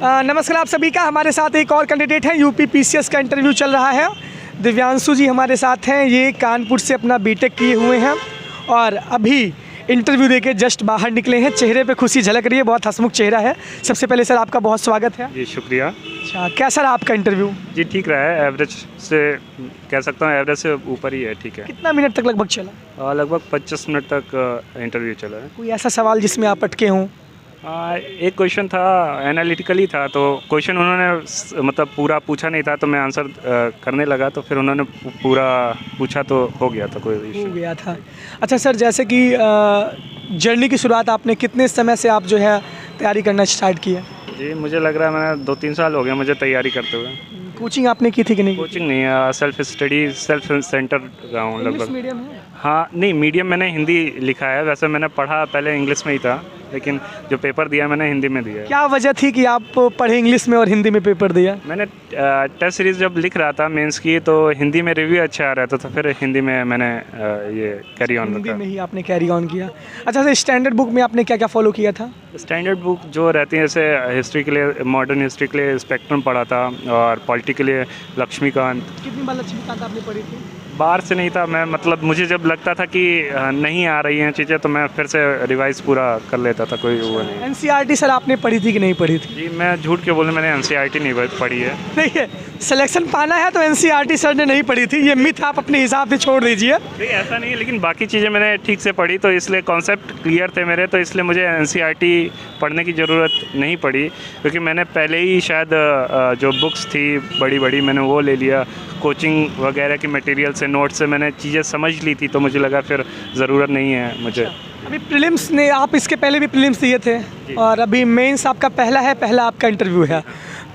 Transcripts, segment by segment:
नमस्कार आप सभी का। हमारे साथ एक और कैंडिडेट है, यूपी पीसीएस का इंटरव्यू चल रहा है। दिव्यांशु जी हमारे साथ हैं। ये कानपुर से अपना बीटेक किए हुए हैं और अभी इंटरव्यू देके जस्ट बाहर निकले हैं। चेहरे पे खुशी झलक रही है, बहुत हंसमुख चेहरा है। सबसे पहले सर आपका बहुत स्वागत है। जी शुक्रिया। अच्छा, कैसा रहा आपका इंटरव्यू? जी ठीक रहा है, एवरेज से कह सकता हूँ, एवरेज से ऊपर ही है। ठीक है। कितना मिनट तक लगभग चला? लगभग 25 मिनट तक इंटरव्यू चला है। कोई ऐसा सवाल जिसमें आप अटके हों? एक क्वेश्चन था, एनालिटिकली था, तो क्वेश्चन उन्होंने मतलब पूरा पूछा नहीं था, तो मैं आंसर करने लगा, तो फिर उन्होंने पूरा पूछा तो हो गया था, कोई इशू हो गया था। अच्छा सर, जैसे कि जर्नी की शुरुआत आपने कितने समय से आप जो है तैयारी करना स्टार्ट किया? जी मुझे लग रहा है मैंने 2-3 साल हो गया मुझे तैयारी करते हुए। कोचिंग आपने की थी कि नहीं? कोचिंग नहीं है, सेल्फ स्टडी, सेल्फ सेंटर रहा हूँ लगभग। मीडियम है? हाँ नहीं, मीडियम मैंने हिंदी लिखा है। वैसे मैंने पढ़ा पहले इंग्लिश में ही था, लेकिन जो पेपर दिया मैंने हिंदी में दिया है। क्या वजह थी कि आप पढ़े इंग्लिश में और हिंदी में पेपर दिया? मैंने टेस्ट सीरीज़ जब लिख रहा था मेंस की, तो हिंदी में रिव्यू अच्छा आ रहा था, तो फिर हिंदी में मैंने ये कैरी ऑन हिंदी रखा। में ही आपने कैरी ऑन किया। अच्छा सर, स्टैंडर्ड बुक में आपने क्या क्या फॉलो किया था? स्टैंडर्ड बुक जो रहती है, जैसे हिस्ट्री के लिए, मॉडर्न हिस्ट्री के लिए स्पेक्ट्रम पढ़ा था, और पॉलिटी के लिए लक्ष्मीकांत। कितनी बार लक्ष्मीकांत आपने पढ़ी थी? बाहर से नहीं था मैं, मतलब मुझे जब लगता था कि नहीं आ रही हैं चीज़ें, तो मैं फिर से रिवाइज पूरा कर लेता था, कोई वो नहीं। एनसीईआरटी सर आपने पढ़ी थी कि नहीं पढ़ी थी? जी मैं झूठ के बोलूं, मैंने एनसीईआरटी नहीं पढ़ी है। नहीं है, सिलेक्शन पाना है तो एनसीईआरटी सर ने नहीं पढ़ी थी, ये मिथ आप अपने हिसाब से छोड़ दीजिए। नहीं ऐसा नहीं है, लेकिन बाकी चीज़ें मैंने ठीक से पढ़ी, तो इसलिए कॉन्सेप्ट क्लियर थे मेरे, तो इसलिए मुझे एनसीईआरटी पढ़ने की ज़रूरत नहीं पड़ी, क्योंकि मैंने पहले ही शायद जो बुक्स थी बड़ी बड़ी मैंने वो ले लिया, कोचिंग वगैरह के मटेरियल से, नोट से मैंने चीज़ें समझ ली थी, तो मुझे लगा फिर ज़रूरत नहीं है मुझे। अभी प्रीलिम्स ने, आप इसके पहले भी प्रीलिम्स दिए थे और अभी मेंस आपका पहला आपका इंटरव्यू है,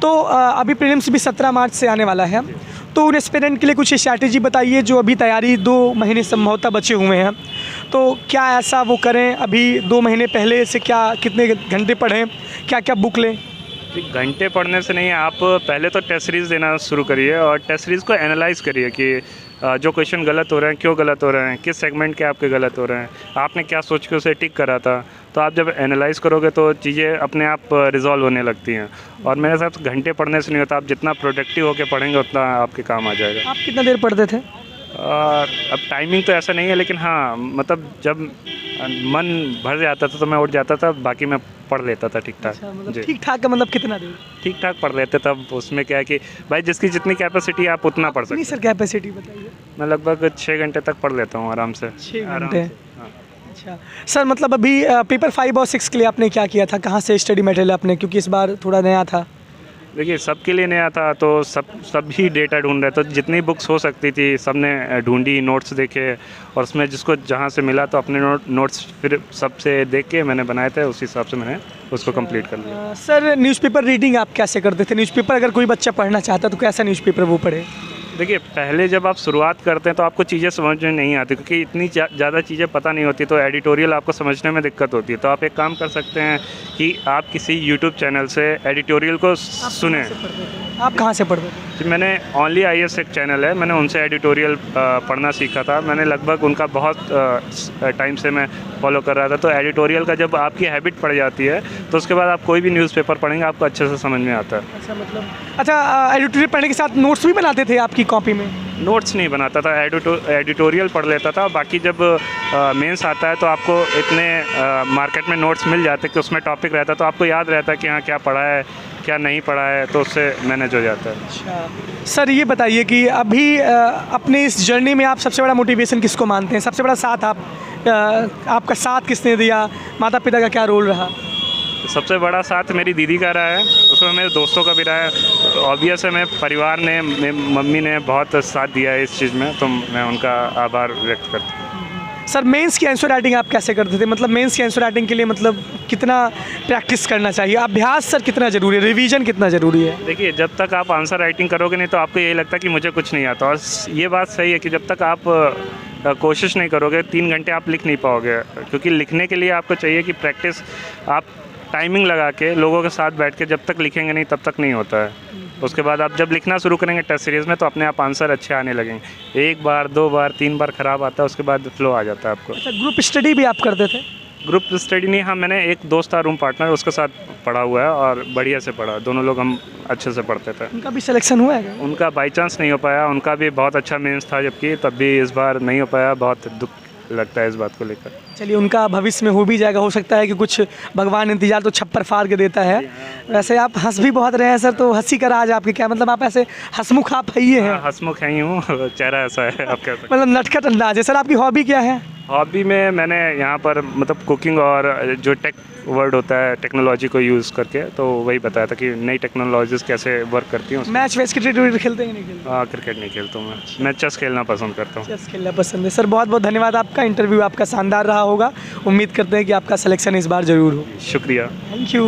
तो अभी प्रीलिम्स भी 17 मार्च से आने वाला है, तो उन एस्पिरेंट के लिए कुछ स्ट्रैटेजी बताइए जो अभी तैयारी 2 महीने संभवतः बचे हुए हैं, तो क्या ऐसा वो करें? अभी 2 महीने पहले से क्या, कितने घंटे पढ़ें, क्या क्या बुक लें? घंटे पढ़ने से नहीं, आप पहले तो टेस्ट सीरीज़ देना शुरू करिए और टेस्ट सीरीज़ को एनालाइज करिए कि जो क्वेश्चन गलत हो रहे हैं क्यों गलत हो रहे हैं, किस सेगमेंट के आपके गलत हो रहे हैं, आपने क्या सोच के उसे टिक करा था। तो आप जब एनालाइज करोगे तो चीज़ें अपने आप रिजॉल्व होने लगती हैं। और मेरे साथ घंटे पढ़ने से नहीं होता, आप जितना प्रोडक्टिव होकर पढ़ेंगे उतना आपके काम आ जाएगा। आप कितना देर पढ़ते थे? अब टाइमिंग तो ऐसा नहीं है, लेकिन हाँ मतलब जब मन भर जाता था तो मैं उठ जाता था, बाकी मैं पढ़ लेता था ठीक ठाक। अच्छा, मतलब ठीक ठाक का मतलब कितना देर? ठीक ठाक पढ़ लेते, तब उसमें क्या है कि भाई जिसकी जितनी कैपेसिटी आप उतना पढ़ सकते। सर कैपेसिटी बताइए। मैं लगभग 6 घंटे तक पढ़ लेता हूँ आराम से। 6 घंटे? हाँ। अच्छा सर, मतलब अभी पेपर 5 और 6 के लिए आपने क्या किया था? कहाँ से स्टडी मटेरियल आपने, क्योंकि इस बार थोड़ा नया था? देखिए सबके लिए नया था, तो सब ही डेटा ढूंढ रहे, तो जितनी बुक्स हो सकती थी सब ने ढूंढी, नोट्स देखे, और उसमें जिसको जहाँ से मिला तो अपने नोट्स फिर सबसे देख के मैंने बनाए थे, उस हिसाब से मैंने उसको कंप्लीट कर लिया। सर न्यूज़पेपर रीडिंग आप कैसे करते थे? न्यूज़पेपर अगर कोई बच्चा पढ़ना चाहता तो कैसा न्यूज़पेपर वो पढ़े? देखिए पहले जब आप शुरुआत करते हैं तो आपको चीज़ें समझ में नहीं आती, क्योंकि इतनी ज़्यादा चीज़ें पता नहीं होती, तो एडिटोरियल आपको समझने में दिक्कत होती है। तो आप एक काम कर सकते हैं कि आप किसी यूट्यूब चैनल से एडिटोरियल को सुने। आप कहाँ से पढ़ते थे? जी मैंने ओनली IAS एक चैनल है, मैंने उनसे एडिटोरियल पढ़ना सीखा था। मैंने लगभग उनका बहुत टाइम से मैं फॉलो कर रहा था। तो एडिटोरियल का जब आपकी हैबिट पड़ जाती है तो उसके बाद आप कोई भी न्यूज़पेपर पढ़ेंगे आपको अच्छे से समझ में आता है। अच्छा मतलब, अच्छा एडिटोरियल पढ़ने के साथ नोट्स भी बनाते थे आपकी कॉपी में? नोट्स नहीं बनाता था, एडिटोरियल पढ़ लेता था। बाकी जब मेंस आता है तो आपको इतने मार्केट में नोट्स मिल जाते कि उसमें टॉपिक रहता है, तो आपको याद रहता है कि हाँ क्या पढ़ा है क्या नहीं पढ़ा है, तो उससे मैनेज हो जाता है। अच्छा सर, ये बताइए कि अभी अपने इस जर्नी में आप सबसे बड़ा मोटिवेशन किसको मानते हैं? सबसे बड़ा साथ आपका साथ किसने दिया? माता पिता का क्या रोल रहा? सबसे बड़ा साथ मेरी दीदी का रहा है, उसमें मेरे दोस्तों का भी रहा है। ऑब्वियस है, मेरे परिवार ने, मेरी मम्मी ने बहुत साथ दिया है इस चीज़ में, तो मैं उनका आभार व्यक्त करता हूँ। सर मेंस की आंसर राइटिंग आप कैसे करते थे? मतलब मेंस की आंसर राइटिंग के लिए मतलब कितना प्रैक्टिस करना चाहिए? अभ्यास सर कितना ज़रूरी है? रिवीजन कितना ज़रूरी है? देखिए जब तक आप आंसर राइटिंग करोगे नहीं तो आपको यही लगता है कि मुझे कुछ नहीं आता, और ये बात सही है कि जब तक आप कोशिश नहीं करोगे 3 घंटे आप लिख नहीं पाओगे, क्योंकि लिखने के लिए आपको चाहिए कि प्रैक्टिस, आप टाइमिंग लगा के लोगों के साथ बैठ के जब तक लिखेंगे नहीं तब तक नहीं होता है। उसके बाद आप जब लिखना शुरू करेंगे टेस्ट सीरीज़ में तो अपने आप आंसर अच्छे आने लगेंगे। 1 बार 2 बार 3 बार ख़राब आता है, उसके बाद फ्लो आ जाता है आपको। अच्छा, ग्रुप स्टडी भी आप करते थे? ग्रुप स्टडी नहीं, हाँ मैंने एक दोस्त था रूम पार्टनर, उसके साथ पढ़ा हुआ है और बढ़िया से पढ़ा, दोनों लोग हम अच्छे से पढ़ते थे। उनका भी सिलेक्शन हुआ है क्या? उनका बाई चांस नहीं हो पाया, उनका भी बहुत अच्छा मेंस था जबकि, तब भी इस बार नहीं हो पाया, बहुत दुख लगता है इस बात को लेकर। चलिए, उनका भविष्य में हो भी जाएगा, हो सकता है कि कुछ भगवान इंतजार तो छप्पर फाड़ के देता है। वैसे आप हंस भी बहुत रहे हैं सर, तो हंसी का राज आपके क्या, मतलब आप ऐसे हंसमुख आप है ही हैं, हाँ, हंसमुख है ही हूँ, चेहरा ऐसा है आप कह सकते मतलब नटखट अंदाज है। सर आपकी हॉबी क्या है? हैं। हॉबी में मैंने यहाँ पर मतलब कुकिंग और जो टेक वर्ड होता है टेक्नोलॉजी को यूज़ करके, तो वही बताया था कि नई टेक्नोलॉजीज़ कैसे वर्क करती हैं। मैच वैच क्रिकेट खेलते हैं कि नहीं खेलते? हाँ, क्रिकेट नहीं खेलता हूँ मैं चेस खेलना पसंद करता हूँ। चेस खेलना पसंद है। सर बहुत बहुत धन्यवाद, आपका इंटरव्यू आपका शानदार रहा होगा। उम्मीद करते हैं कि आपका सिलेक्शन इस बार ज़रूर हो। शुक्रिया। Thank you.